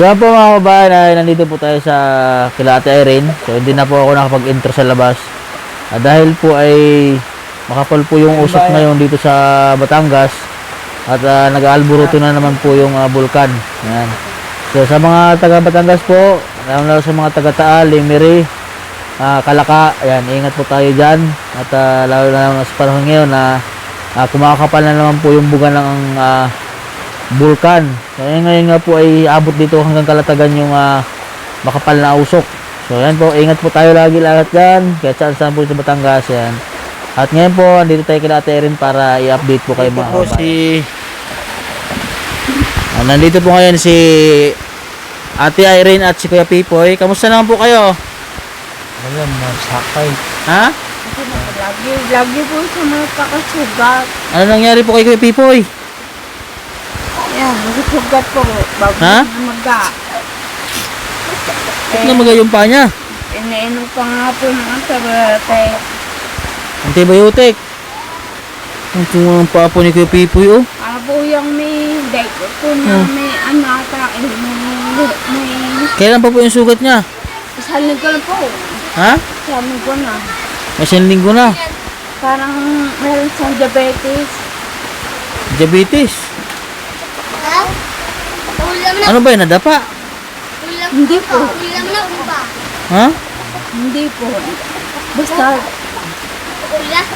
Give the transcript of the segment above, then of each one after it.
So yan po mga kabayan, ay nandito po tayo sa kila Ate Irene. So hindi na po ako nakapag-intro sa labas. Dahil po ay makapal po yung usok ngayon dito sa Batangas. At nag-aalburuto na naman po yung bulkan. Yan. So sa mga taga Batangas po, lalo sa mga taga Taal, Limiri, Kalaka, ayan, ingat po tayo dyan. At lalo na sa panahon ngayon na kumakapal na naman po yung buga ng bulkan. So ngayon nga po ay abot dito hanggang Kalatagan yung makapal na usok. So yan po, ingat po tayo lagi lahat dyan, kahit saan po sa Batangas. Yan. At ngayon po, andito tayo kila Ate Irene para i-update po kayo mga kabayan. Nandito po ngayon si Ate Irene at si Kuya Pipoy. Kamusta naman po kayo? Alam, masakay. Ha? Lagi po sa mga kakasugat. Ano nangyari po kay Kuya Pipoy? Yan, nagsugat po. Bago Ha? na maga. Ba't namaga yung paa niya? Inainom pa nga po ng antibiotic. Antibiotic. Ang tungang paa po ni Kuya Pipoy, oh. Po yung may date po na may anata. May Kailan pa po yung sugat niya? isang linggo na po. Ha? Isang linggo na. May isang linggo na. Parang meron siyang diabetes. Diabetes. Ulam na, Ano ba yun? Nadapa? Hindi po. ulam na ba? Ha? Hindi po. Basta Ulam.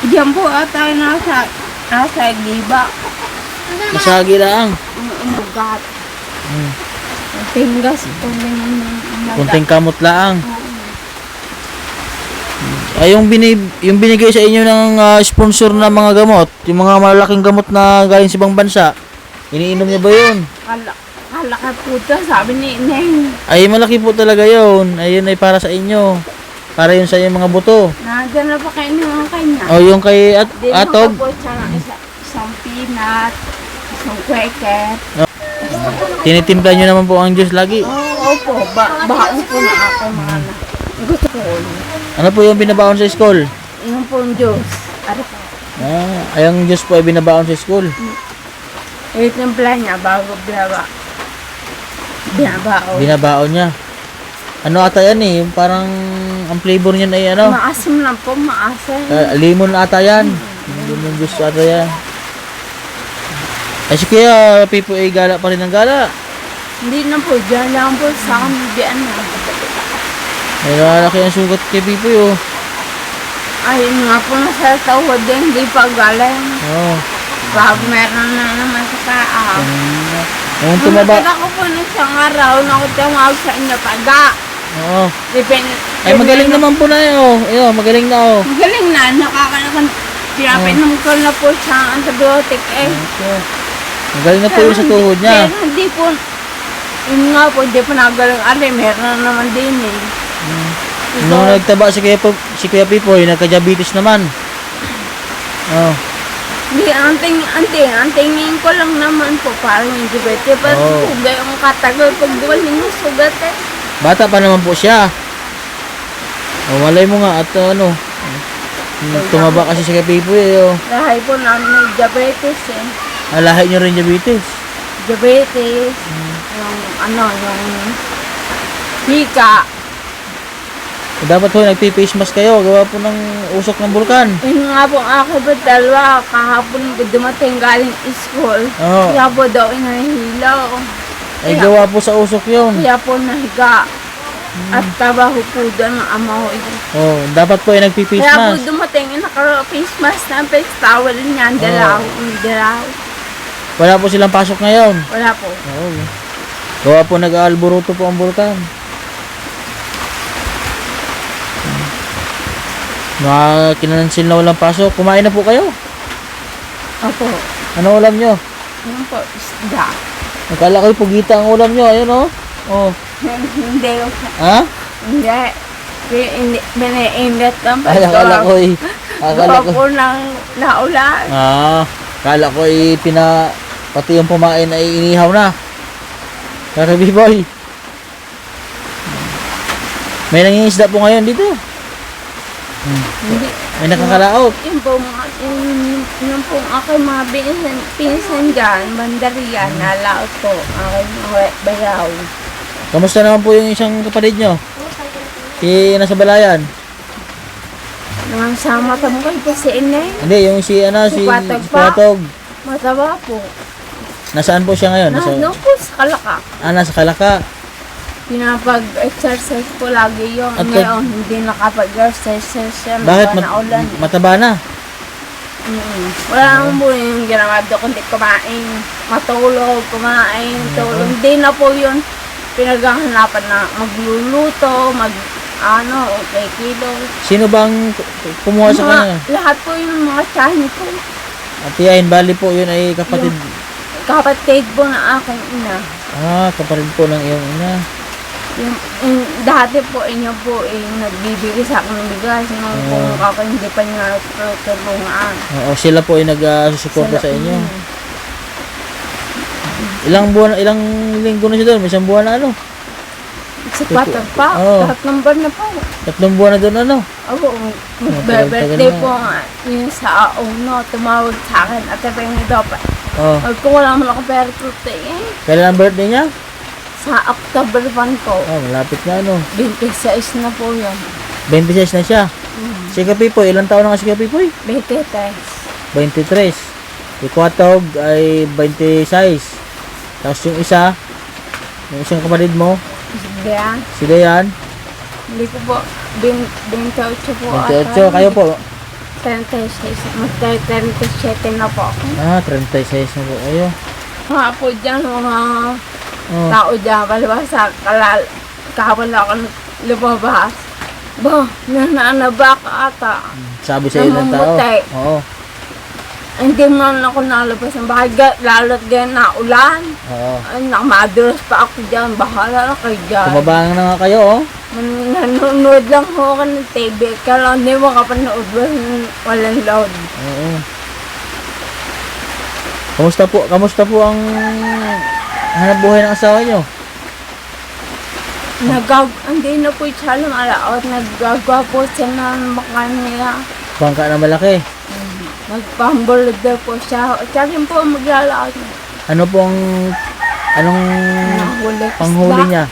diyan po ata nasa giba. Masagi lang. Ang bugat. Hmm. Ang tinggas po ng Kunting kamot lang. Ay, yung binigay sa inyo ng sponsor na mga gamot, yung mga malalaking gamot na galing sa ibang bansa, iniinom niya ba yun? Kalakad po ito, sabi ni Neng. Ay, malaki po talaga yun. Ayun ay para sa inyo. Para yun sa inyong mga buto. Nandiyan na pa kayo ng kanya. O, yung kay Atog? Atog. Po siya ng isang peanut, isang quaker. Tinitimpla nyo naman po ang juice lagi. Opo, baon po na ako mga anak. Gusto ko. Ano po yung binabaon sa school? Yung po yung juice. Ano po? Ay, ang juice po ay binabaon sa school. Itimpla niya bago binabaon. Binabaon niya. Ano ata yan eh? Yung parang ang flavor niyan ay ano? Maasim lang po, maasim. Limon ata yan. Limon juice ata yan. Ay, si Kuya Pipo ay gala pa rin ng gala. Hindi na po, dyan lang po sa akin bibian na. Ay, lalaki ang sugat kay Pipo yun. Ayun nga po nasa tawad din, hindi pa galing. Oo. Bago meron na naman sa kaa. Yung Nung tumaba. nakita ko po ng isang araw na ako tumawag sa inyo paga. Oo. Depende. Ay, magaling naman po na yun. Oh. Ayun, magaling na oh. Magaling na, nakakalakan. Pinapinom ko na po siya ang antibiotic eh. Okay. Magaling na po yun sa tuhod niya. Pero hindi po, yun nga po, hindi po nagaling. Meron na naman din eh. Nung nagtaba si Kuya Pipo, nagka-diabetes naman. Oh. Hindi, ang tingin ko lang naman po, parang yung diabetes. Pero Oo. kung gayong katagal pag galing yung sugat eh. Bata pa naman po siya. O, malay mo nga at ano. Tumaba kasi si Kuya Pipo eh. Oh. Lahay po namin may diabetes eh. Lahi nyo rin diabetes. Diabetes, yung hika. Dapat po nagpi-face mask kayo. Gawa po ng usok ng bulkan. Yun nga po ang aking po dalawa, kahapon po dumating galing school. Oo. Kaya po daw inahilaw. Ay gawa po sa usok yun. Kaya po nahiga. At trabaho po doon ng ama ko. Oh, dapat po ay nagpi-face Kaya po mask. dumating, naka-face mask na face towel niya, dalaw. Wala po silang pasok ngayon. Wala po. Oo. Gawa po nag-aalburuto po ang bulkan. Mga kinanansil na walang pasok. Kumain na po kayo. Opo. Ano ulam nyo? Yun po, isda. Nakala ko'y pugita ang ulam nyo. Ayun oh. Oh. Hindi. Ha? Hindi. Biniinit lang. Ay, akala ko'y... Gawa po ng naulan. Akala ko'y pati yung pumain ay inihaw na. Pero B-boy. May nangingisda po ngayon dito. Hindi. May nakakalaot. Yung pong aking mga pinsan dyan, bandariyan, nalaot po. Aking mga bayaw. Kamusta naman po yung isang kapatid nyo? Si nasa Balayan? Nangasama tamukay po si Inay. Hindi, yung si Si Patog si pa? Patog. Mataba po. Nasaan po siya ngayon? Nandun po sa Kalaka. Nasa Kalaka. Pinapag-exercise po lagi yun. At- Ngayon, hindi nakapag-exercise siya. Bakit Naulan. mataba na? Wala naman po yung ginawa doon, kundi kumain, matulog, kumain, tulog. Hindi na po yun pinaghahanapan na magluluto, okay, kilo. Sino bang kumuha sa kanya? Lahat po yung mga tsahin ko. At Tiyahin Bali po, yun ay kapatid. Kapatid po na aking ina. Kapatid po ng iyong ina. Yung dati po inyo po nagbibigay sa akin ng bigas nung kung ako hindi pa niya tutulungan. Oo, sila po ay nag-susuporta sa inyo. Ilang linggo na siya doon? May isang buwan na ano? Si Patag pa, Oo. 3 buwan na po. 3 buwan na doon ano? Ako, birthday po yung sa uno, tumawag sa akin at sabi niya dapat. Oh. Kung wala mo ako pera protein, Kailan ang birthday niya? sa October 1 po, Malapit na ano. 26 na po yun. 26 na siya. Si Kapipoy, ilang taon na nga si Kapipoy? 23. 23. Si Kwatog ay 26. Tapos yung isang kapatid mo, Yan. si Dayan, Hindi ko po, 28 po 28. Kayo po? 36. Mag-37 na po ako. 36 na po kayo. Mga po dyan, mga Oh. tao dyan, palibas sa kahapon na ako lumabas. Nananaba ka ata. Sabi sa ilang tao. Namumuti. Oo. Hindi man ako nalabas ng bahay, lalo't ganyan na ulan. Oo. Ay, nakamadulas pa ako dyan, bahala na kayo dyan. Tumabang na nga kayo, oh. Nanonood lang ako ng TV, kaya hindi mo kapanood, walang load. Oo. Kamusta po ang hanap buhay ng asawa nyo? Hindi na po siya lumalaot, naggagawa po siya ng baka niya. Bangka na malaki. Nagpambulod daw po siya. Siya rin po maglalaot. Anong Nahuli. panghuli niya?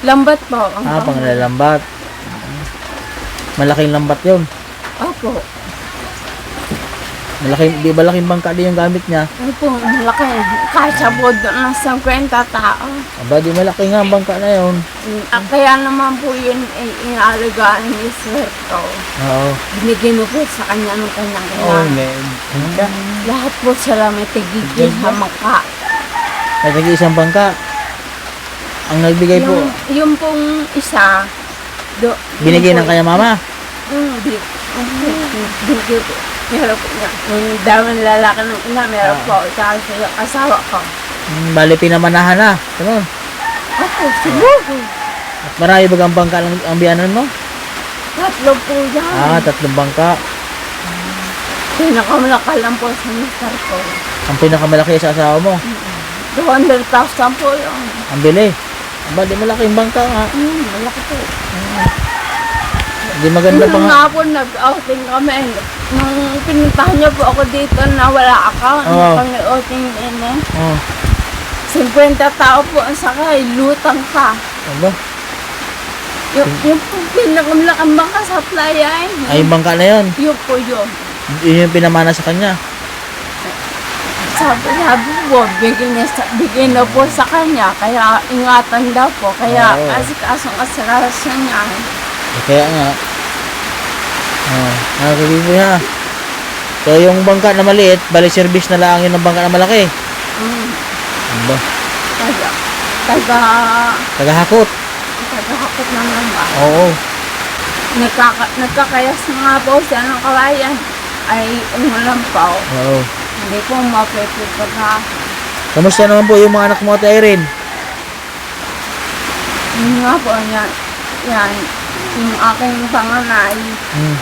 Lambat po. Panglalambat. Malaking lambat yun. Opo. Di ba laking bangka din yung gamit niya? Opo, malaki. Kasya po doon ng 50 tao. Aba, di malaki nga ang bangka na yun. Kaya naman po yun ay inaalagaan ni Sir ko. Oo. Binigyan mo po sa kanya ng kanyang kailangan. Lahat po sila may tigigil sa maka. Nagtagi isang bangka. Ang nagbigay po, Yung pong isa, binigay ng kanya mama. Hindi. Hindi po. Meron po niya. Yung daming lalaki ng ina, meron po. Tsaka sa asawa ko. Bali, pinamanahan na. Ganun. Ako, siguro. At marami bagang bangka ang biyanan mo? 3 po yan. 3 bangka. Pinakamalakal lang po sa mister ko. Ang pinakamalaki sa asawa mo. 200,000 po yun. Ang bili. Aba, di malaki yung bangka nga. Malaki po. Di maganda pa Nung nga. nga po nag-outing kami. Nung pinuntahan niyo po ako dito na wala account. Oo. Nung kami outing din eh. Oh, 50 tao po ang sakay. Lutang ka. aba. Yung po pinakamalakang bangka sa playa eh. Ay, yung bangka na yun. Yun po yun. Yun yung pinamana sa kanya. Sabi po, bigyan na po sa kanya. Kaya ingatan daw po. Kaya Oo. asikaso niya. Kaya nga. Nakakabibo ha. So, yung bangka na maliit, bali service na lang yun ng bangka na malaki. Aba. Tagahakot. Tagahakot naman ba? Oo. Nagkakayas na nga po siya ng kawayan. Ay umulan pa. Oo. Hindi po mapipipag ha. Kamusta naman po yung mga anak mo at Irene? Yun nga po, yan. Yung aking panganay,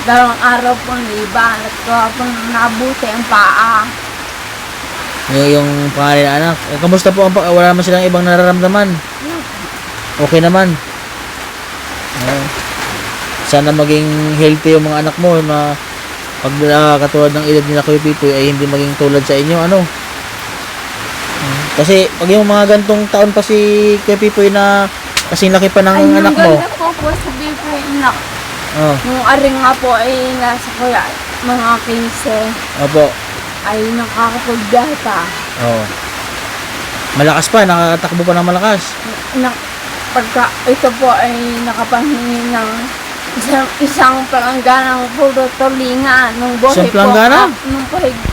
2 araw po liba, nagkawa po nabuti ang paa. Yung pangalan na anak. Kamusta po wala naman silang ibang nararamdaman? Okay naman. Sana maging healthy yung mga anak mo na pag katulad ng edad nila Kuya Pipoy ay hindi maging tulad sa inyo, ano? Kasi pag yung mga gantong taon pa si Kuya Pipoy na kasing laki pa ng Ay, anak mo. ganda po sabihin po yung anak. Oh, Nung aring nga po ay nasa kuya, mga 15, opo. ay nakakapagbiyahe pa. Oh. Malakas pa, nakakatakbo pa ng malakas. Pagka ito po ay nakapangingi ng isang palangganang puro tulingan nung buhay Isang palanggana? nung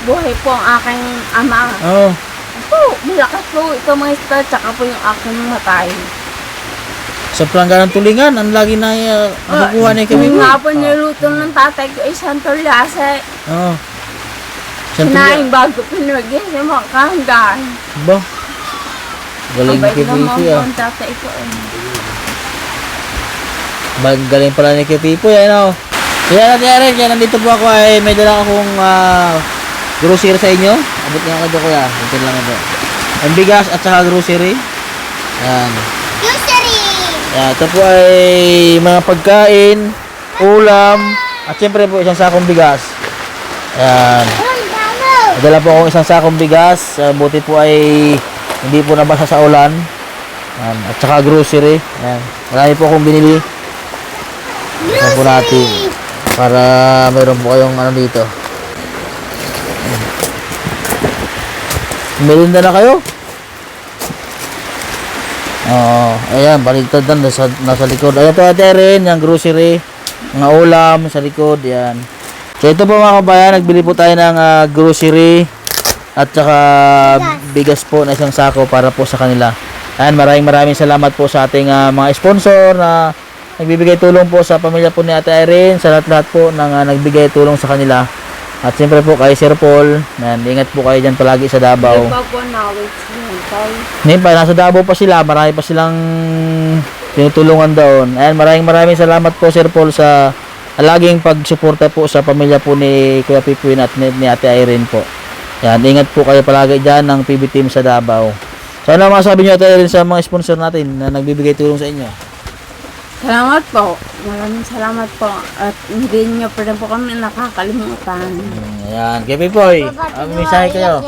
buhay po ang aking ama. Oh. Po, malakas po ito mga ito, tsaka po yung aking matay. Sa pelangganang tulingan, ang lagi na nakukuha ni Kuya Yung Pipoy. nga po niluto ng tatay ko isang tulyase. Oh. Siyempre, Sinaing bago pinagin yung mga kahanggan. ba? Galing ni Abay Kuya naman Pipoy, po ah. ang tatay ko eh. Galing pala ni Kuya Pipoy, ano? Kaya natin, Aaron, kaya nandito po ako ay may dala akong grocery sa inyo. Abot nga ako doon, Kuya. Ito lang ito. Ang bigas at saka grocery. Ayan. Grocery! Ayan, ito po ay mga pagkain, ulam, at siyempre po isang sakong bigas. Ayan. Nadala po akong isang sakong bigas. Buti po ay hindi po nabasa sa ulan. Ayan. At saka grocery. Ayan. Marami po akong binili. Ito po natin. Para mayroon po kayong ano dito. Melinda na kayo? Oo. Ayan, baligtad na nasa likod. Ayan po ate rin, yung grocery, mga ulam sa likod, yan. So ito po mga kabayan, nagbili po tayo ng grocery at saka bigas po na isang sako para po sa kanila. Ayan, maraming salamat po sa ating mga sponsor na nagbibigay tulong po sa pamilya po ni Ate Irene, sa lahat po ng nagbigay tulong sa kanila. At siyempre po kay Sir Paul, ayan, ingat po kayo dyan palagi sa Davao. Iba po na, wait yun, tay. Ngayon pa, nasa Davao pa sila, marami pa silang tinutulungan doon. Ayan, maraming salamat po Sir Paul sa laging pagsuporta po sa pamilya po ni Kuya Pipoy at ni Ate Irene po. Ayan, ingat po kayo palagi dyan ng PB Team sa Davao. So ano masabi niyo Ate Irene sa mga sponsor natin na nagbibigay tulong sa inyo? Salamat po. Maraming salamat po. At hindi niyo pa rin po kami nakakalimutan. Ayan, Kuya Pipoy, may mensahe kayo.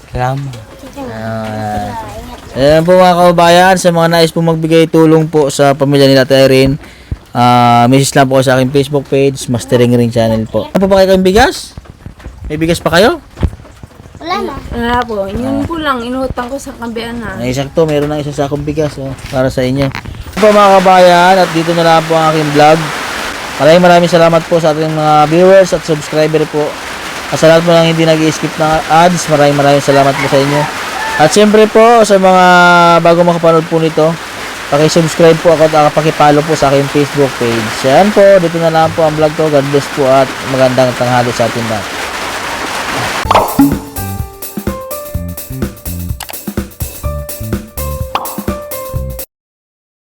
Salamat. Ayan po mga kababayan, sa mga nais po magbigay tulong po sa pamilya nila Ate Irene, message lang po sa aking Facebook page, Mastering Ring Channel po. Ano po ba kayo kayong bigas? May bigas pa kayo? Wala na. Wala po. Yun po lang. Inutang ko sa kambiyan na. Ay, sakto, meron ng isang sakong bigas para sa inyo. Ano po mga kabayan, at dito na lang po ang aking vlog. Maraming salamat po sa ating mga viewers at subscriber po. At sa lahat po ng hindi nag-skip ng ads, maraming salamat po sa inyo. At siyempre po, sa mga bago makapanood po nito, paki-subscribe po ako at paki-follow po sa aking Facebook page. Yan po, dito na lang po ang vlog ko. God bless po at magandang tanghali sa ating lahat.